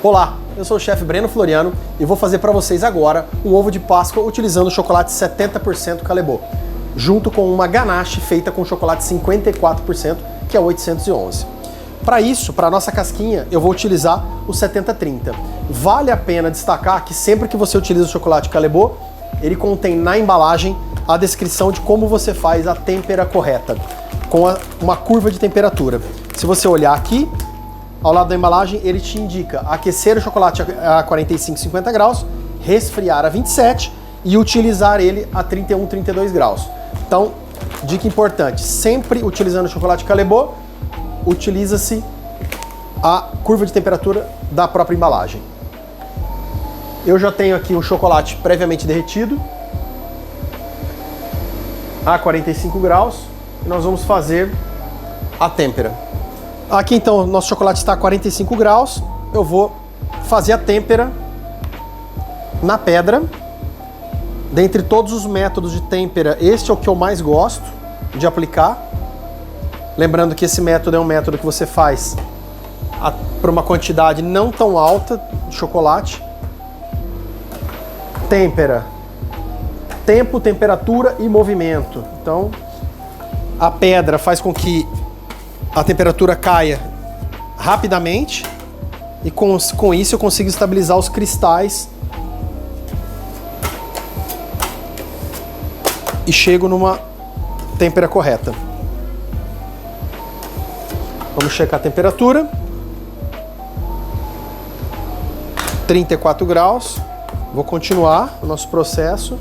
Olá, eu sou o chefe Breno Floriano e vou fazer para vocês agora um ovo de Páscoa utilizando chocolate 70% Callebaut, junto com uma ganache feita com chocolate 54%, que é 811. Para isso, para a nossa casquinha, eu vou utilizar o 70-30. Vale a pena destacar que sempre que você utiliza o chocolate Callebaut, ele contém na embalagem a descrição de como você faz a têmpera correta, com uma curva de temperatura. Se você olhar aqui, ao lado da embalagem, ele te indica aquecer o chocolate a 45, 50 graus, resfriar a 27 e utilizar ele a 31, 32 graus. Então, dica importante, sempre utilizando o chocolate Callebaut, utiliza-se a curva de temperatura da própria embalagem. Eu já tenho aqui o chocolate previamente derretido a 45 graus e nós vamos fazer a têmpera. Aqui então, nosso chocolate está a 45 graus, eu vou fazer a têmpera na pedra. Dentre todos os métodos de têmpera, este é o que eu mais gosto de aplicar. Lembrando que esse método é um método que você faz para uma quantidade não tão alta de chocolate. Têmpera, tempo, temperatura e movimento. Então, a pedra faz com que a temperatura caia rapidamente e com isso eu consigo estabilizar os cristais e chego numa têmpera correta. Vamos checar a temperatura. 34 graus. Vou continuar o nosso processo.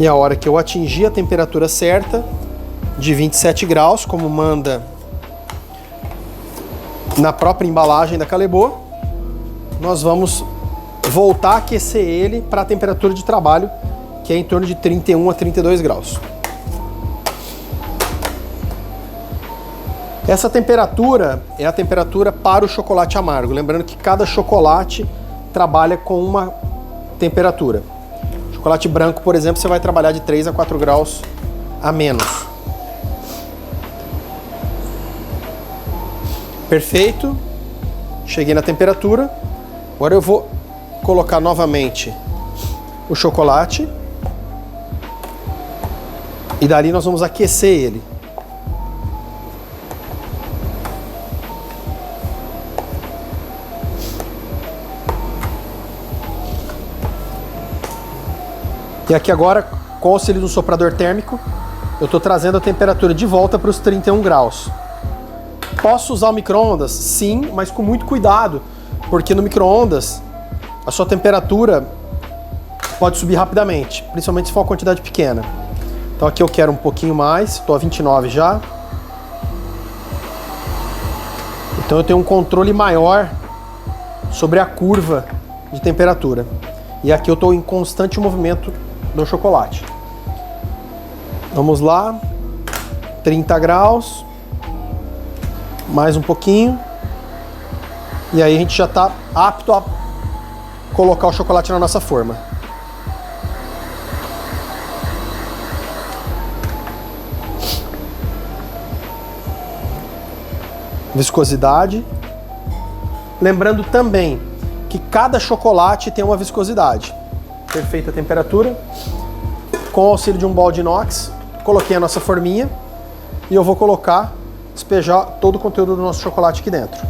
E a hora que eu atingir a temperatura certa, de 27 graus, como manda na própria embalagem da Callebaut, nós vamos voltar a aquecer ele para a temperatura de trabalho, que é em torno de 31 a 32 graus. Essa temperatura é a temperatura para o chocolate amargo. Lembrando que cada chocolate trabalha com uma temperatura. Chocolate branco, por exemplo, você vai trabalhar de 3 a 4 graus a menos. Perfeito. Cheguei na temperatura. Agora eu vou colocar novamente o chocolate. E dali nós vamos aquecer ele. E aqui agora, com o auxílio do soprador térmico, eu estou trazendo a temperatura de volta para os 31 graus. Posso usar o micro-ondas? Sim, mas com muito cuidado, porque no micro-ondas a sua temperatura pode subir rapidamente, principalmente se for uma quantidade pequena. Então aqui eu quero um pouquinho mais, estou a 29 já. Então eu tenho um controle maior sobre a curva de temperatura. E aqui eu estou em constante movimento do chocolate. Vamos lá, 30 graus, mais um pouquinho, e aí a gente já está apto a colocar o chocolate na nossa forma. Viscosidade. Lembrando também que cada chocolate tem uma viscosidade. Perfeita temperatura. Com o auxílio de um balde inox, coloquei a nossa forminha e eu vou despejar todo o conteúdo do nosso chocolate aqui dentro.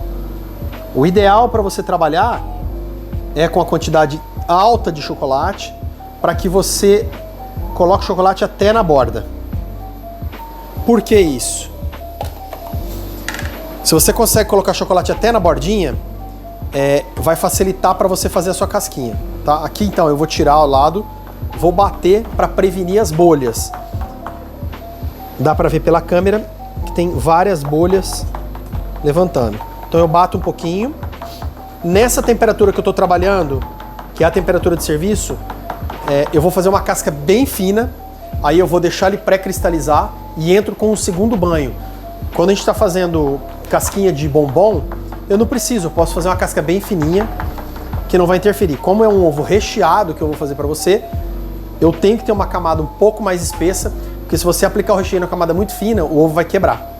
O ideal para você trabalhar é com a quantidade alta de chocolate, para que você coloque o chocolate até na borda. Por que isso? Se você consegue colocar chocolate até na bordinha, vai facilitar para você fazer a sua casquinha, tá? Aqui então eu vou tirar ao lado, vou bater para prevenir as bolhas. Dá para ver pela câmera que tem várias bolhas levantando. Então eu bato um pouquinho. Nessa temperatura que eu estou trabalhando, que é a temperatura de serviço, eu vou fazer uma casca bem fina. Aí eu vou deixar ele pré-cristalizar e entro com um segundo banho. Quando a gente está fazendo casquinha de bombom, eu não preciso, eu posso fazer uma casca bem fininha, que não vai interferir. Como é um ovo recheado que eu vou fazer para você, eu tenho que ter uma camada um pouco mais espessa, porque se você aplicar o recheio na camada muito fina, o ovo vai quebrar.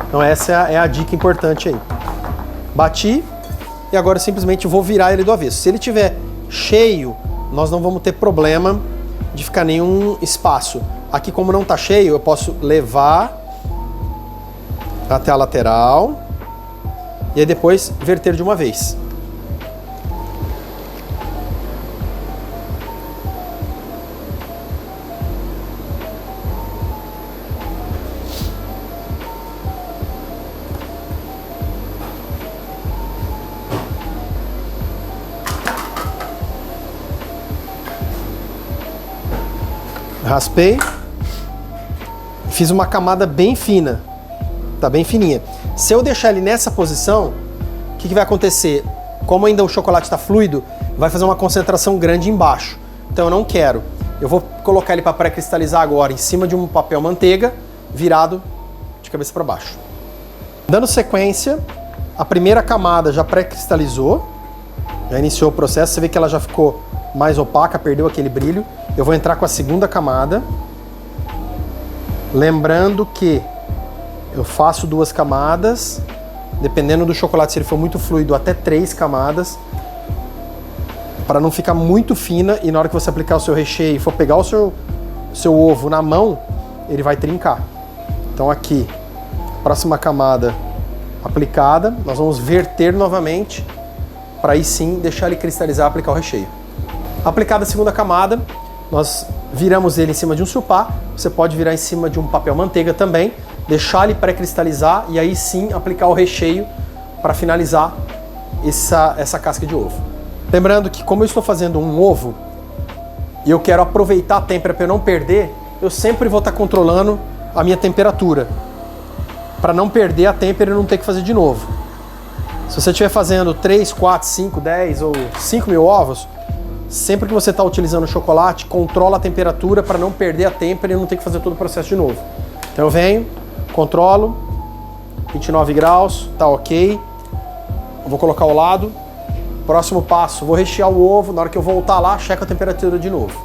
Então essa é a dica importante aí. Bati e agora eu simplesmente vou virar ele do avesso. Se ele estiver cheio, nós não vamos ter problema de ficar nenhum espaço. Aqui, como não está cheio, eu posso levar até a lateral e aí depois verter de uma vez. Raspei, fiz uma camada bem fina, tá bem fininha. Se eu deixar ele nessa posição, o que vai acontecer? Como ainda o chocolate está fluido, vai fazer uma concentração grande embaixo. Então eu não quero. Eu vou colocar ele para pré-cristalizar agora em cima de um papel manteiga, virado de cabeça para baixo. Dando sequência, a primeira camada já pré-cristalizou, já iniciou o processo, você vê que ela já ficou mais opaca, perdeu aquele brilho. Eu vou entrar com a segunda camada, lembrando que eu faço 2 camadas, dependendo do chocolate, se ele for muito fluido, até 3 camadas, para não ficar muito fina e na hora que você aplicar o seu recheio e for pegar o seu ovo na mão, ele vai trincar. Então aqui, próxima camada aplicada, nós vamos verter novamente, para aí sim deixar ele cristalizar e aplicar o recheio. Aplicada a segunda camada, nós viramos ele em cima de um sulpá, você pode virar em cima de um papel manteiga também, deixar ele pré-cristalizar e aí sim aplicar o recheio para finalizar essa casca de ovo. Lembrando que como eu estou fazendo um ovo e eu quero aproveitar a têmpera para eu não perder, eu sempre vou estar controlando a minha temperatura, para não perder a têmpera e não ter que fazer de novo. Se você estiver fazendo 3, 4, 5, 10 ou 5 mil ovos, sempre que você está utilizando o chocolate, controla a temperatura para não perder a têmpera e não ter que fazer todo o processo de novo. Então eu venho, controlo, 29 graus, tá ok. Eu vou colocar ao lado. Próximo passo, vou rechear o ovo. Na hora que eu voltar lá, checo a temperatura de novo.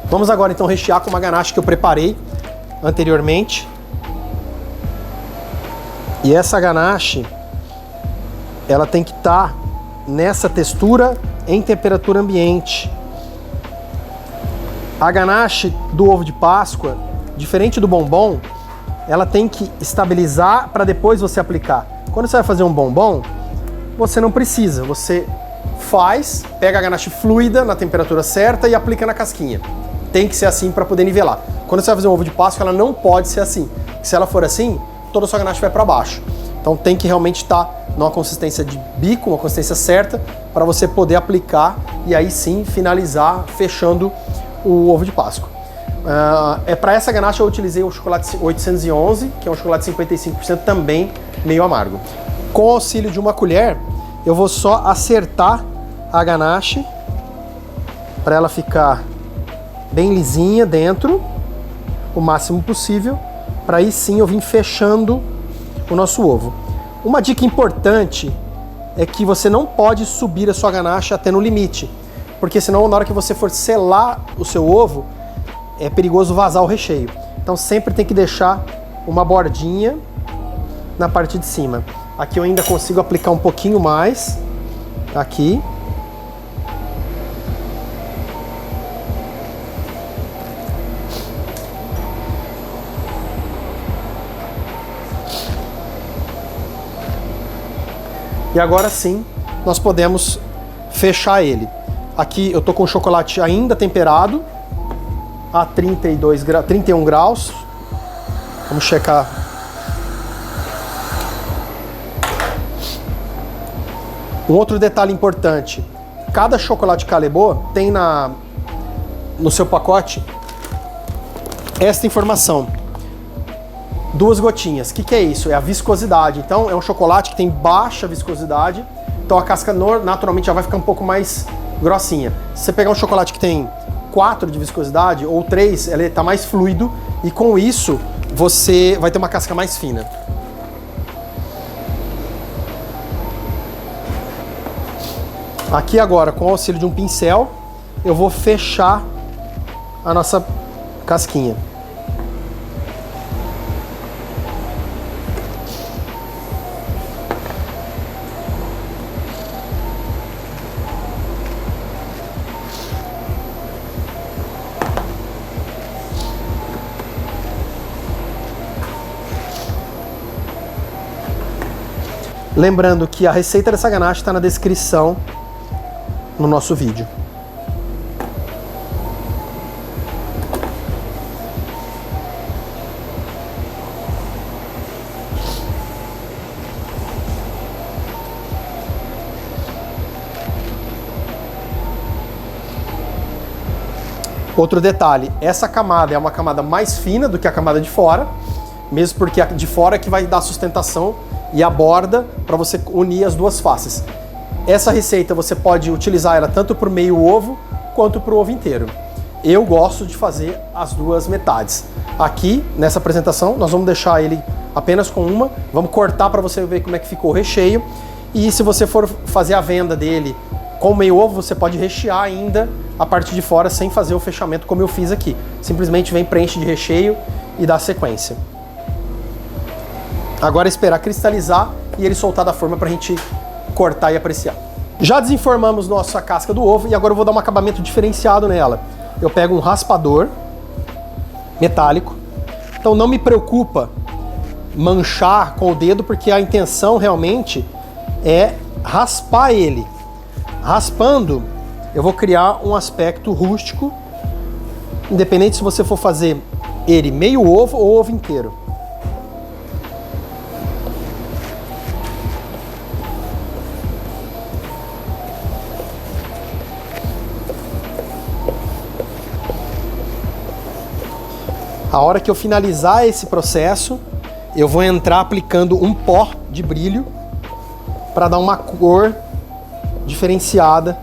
Vamos agora então rechear com uma ganache que eu preparei anteriormente. E essa ganache, ela tem que estar nessa textura em temperatura ambiente. A ganache do ovo de Páscoa, diferente do bombom, ela tem que estabilizar para depois você aplicar. Quando você vai fazer um bombom, você não precisa. Você faz, pega a ganache fluida na temperatura certa e aplica na casquinha. Tem que ser assim para poder nivelar. Quando você vai fazer um ovo de Páscoa, ela não pode ser assim. Se ela for assim, toda a sua ganache vai para baixo. Então tem que realmente estar numa consistência de bico, uma consistência certa, para você poder aplicar e aí sim finalizar fechando o ovo de Páscoa. Para essa ganache eu utilizei o chocolate 811, que é um chocolate 55% também meio amargo. Com o auxílio de uma colher, eu vou só acertar a ganache para ela ficar bem lisinha dentro, o máximo possível, para aí sim eu vim fechando o nosso ovo. Uma dica importante é que você não pode subir a sua ganache até no limite, porque senão na hora que você for selar o seu ovo, é perigoso vazar o recheio. Então sempre tem que deixar uma bordinha na parte de cima. Aqui eu ainda consigo aplicar um pouquinho mais, aqui. E agora sim, nós podemos fechar ele. Aqui eu tô com o chocolate ainda temperado a 31 graus. Vamos checar. Um outro detalhe importante. Cada chocolate Callebaut tem no seu pacote esta informação. 2 gotinhas. O que é isso? É a viscosidade. Então é um chocolate que tem baixa viscosidade, então a casca naturalmente já vai ficar um pouco mais grossinha. Se você pegar um chocolate que tem 4 de viscosidade ou 3, ele está mais fluido e com isso você vai ter uma casca mais fina. Aqui agora, com o auxílio de um pincel, eu vou fechar a nossa casquinha. Lembrando que a receita dessa ganache está na descrição no nosso vídeo. Outro detalhe, essa camada é uma camada mais fina do que a camada de fora, mesmo porque a de fora é que vai dar sustentação e a borda para você unir as duas faces. Essa receita você pode utilizar ela tanto para o meio ovo quanto para o ovo inteiro. Eu gosto de fazer as duas metades. Aqui, nessa apresentação, nós vamos deixar ele apenas com uma, vamos cortar para você ver como é que ficou o recheio. E se você for fazer a venda dele com meio ovo, você pode rechear ainda a parte de fora sem fazer o fechamento como eu fiz aqui. Simplesmente vem, preenche de recheio e dá sequência. Agora é esperar cristalizar e ele soltar da forma para a gente cortar e apreciar. Já desenformamos nossa casca do ovo e agora eu vou dar um acabamento diferenciado nela. Eu pego um raspador metálico. Então não me preocupa manchar com o dedo, porque a intenção realmente é raspar ele. Raspando, eu vou criar um aspecto rústico, independente se você for fazer ele meio ovo ou ovo inteiro. A hora que eu finalizar esse processo, eu vou entrar aplicando um pó de brilho para dar uma cor diferenciada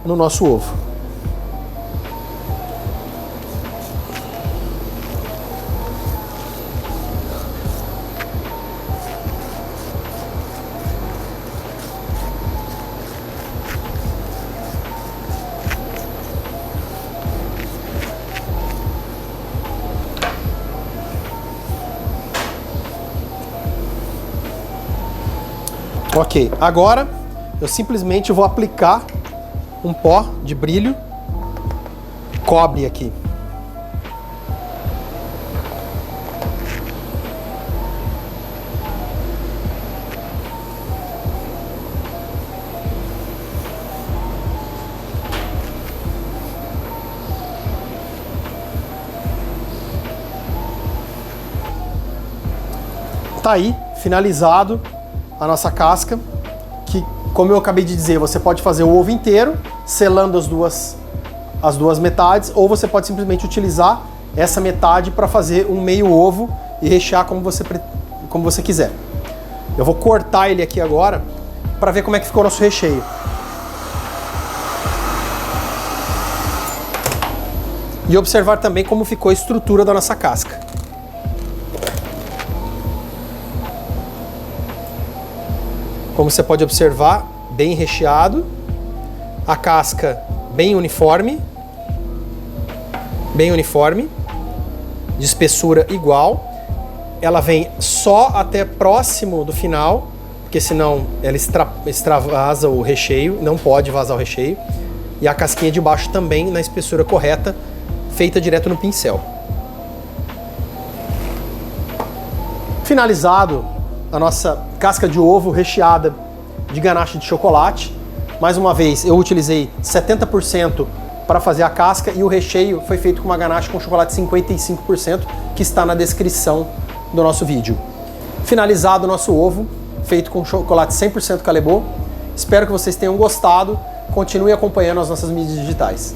no nosso ovo. Ok, agora eu simplesmente vou aplicar um pó de brilho cobre aqui. Tá aí, finalizado a nossa casca, que, como eu acabei de dizer, você pode fazer o ovo inteiro, selando as duas metades, ou você pode simplesmente utilizar essa metade para fazer um meio ovo e rechear como você quiser. Eu vou cortar ele aqui agora para ver como é que ficou o nosso recheio. E observar também como ficou a estrutura da nossa casca. Como você pode observar, bem recheado, a casca bem uniforme, de espessura igual. Ela vem só até próximo do final, porque senão ela extravasa o recheio, não pode vazar o recheio. E a casquinha de baixo também na espessura correta, feita direto no pincel. Finalizado a nossa casca de ovo recheada de ganache de chocolate. Mais uma vez, eu utilizei 70% para fazer a casca e o recheio foi feito com uma ganache com chocolate 55%, que está na descrição do nosso vídeo. Finalizado o nosso ovo, feito com chocolate 100% Callebaut. Espero que vocês tenham gostado. Continue acompanhando as nossas mídias digitais.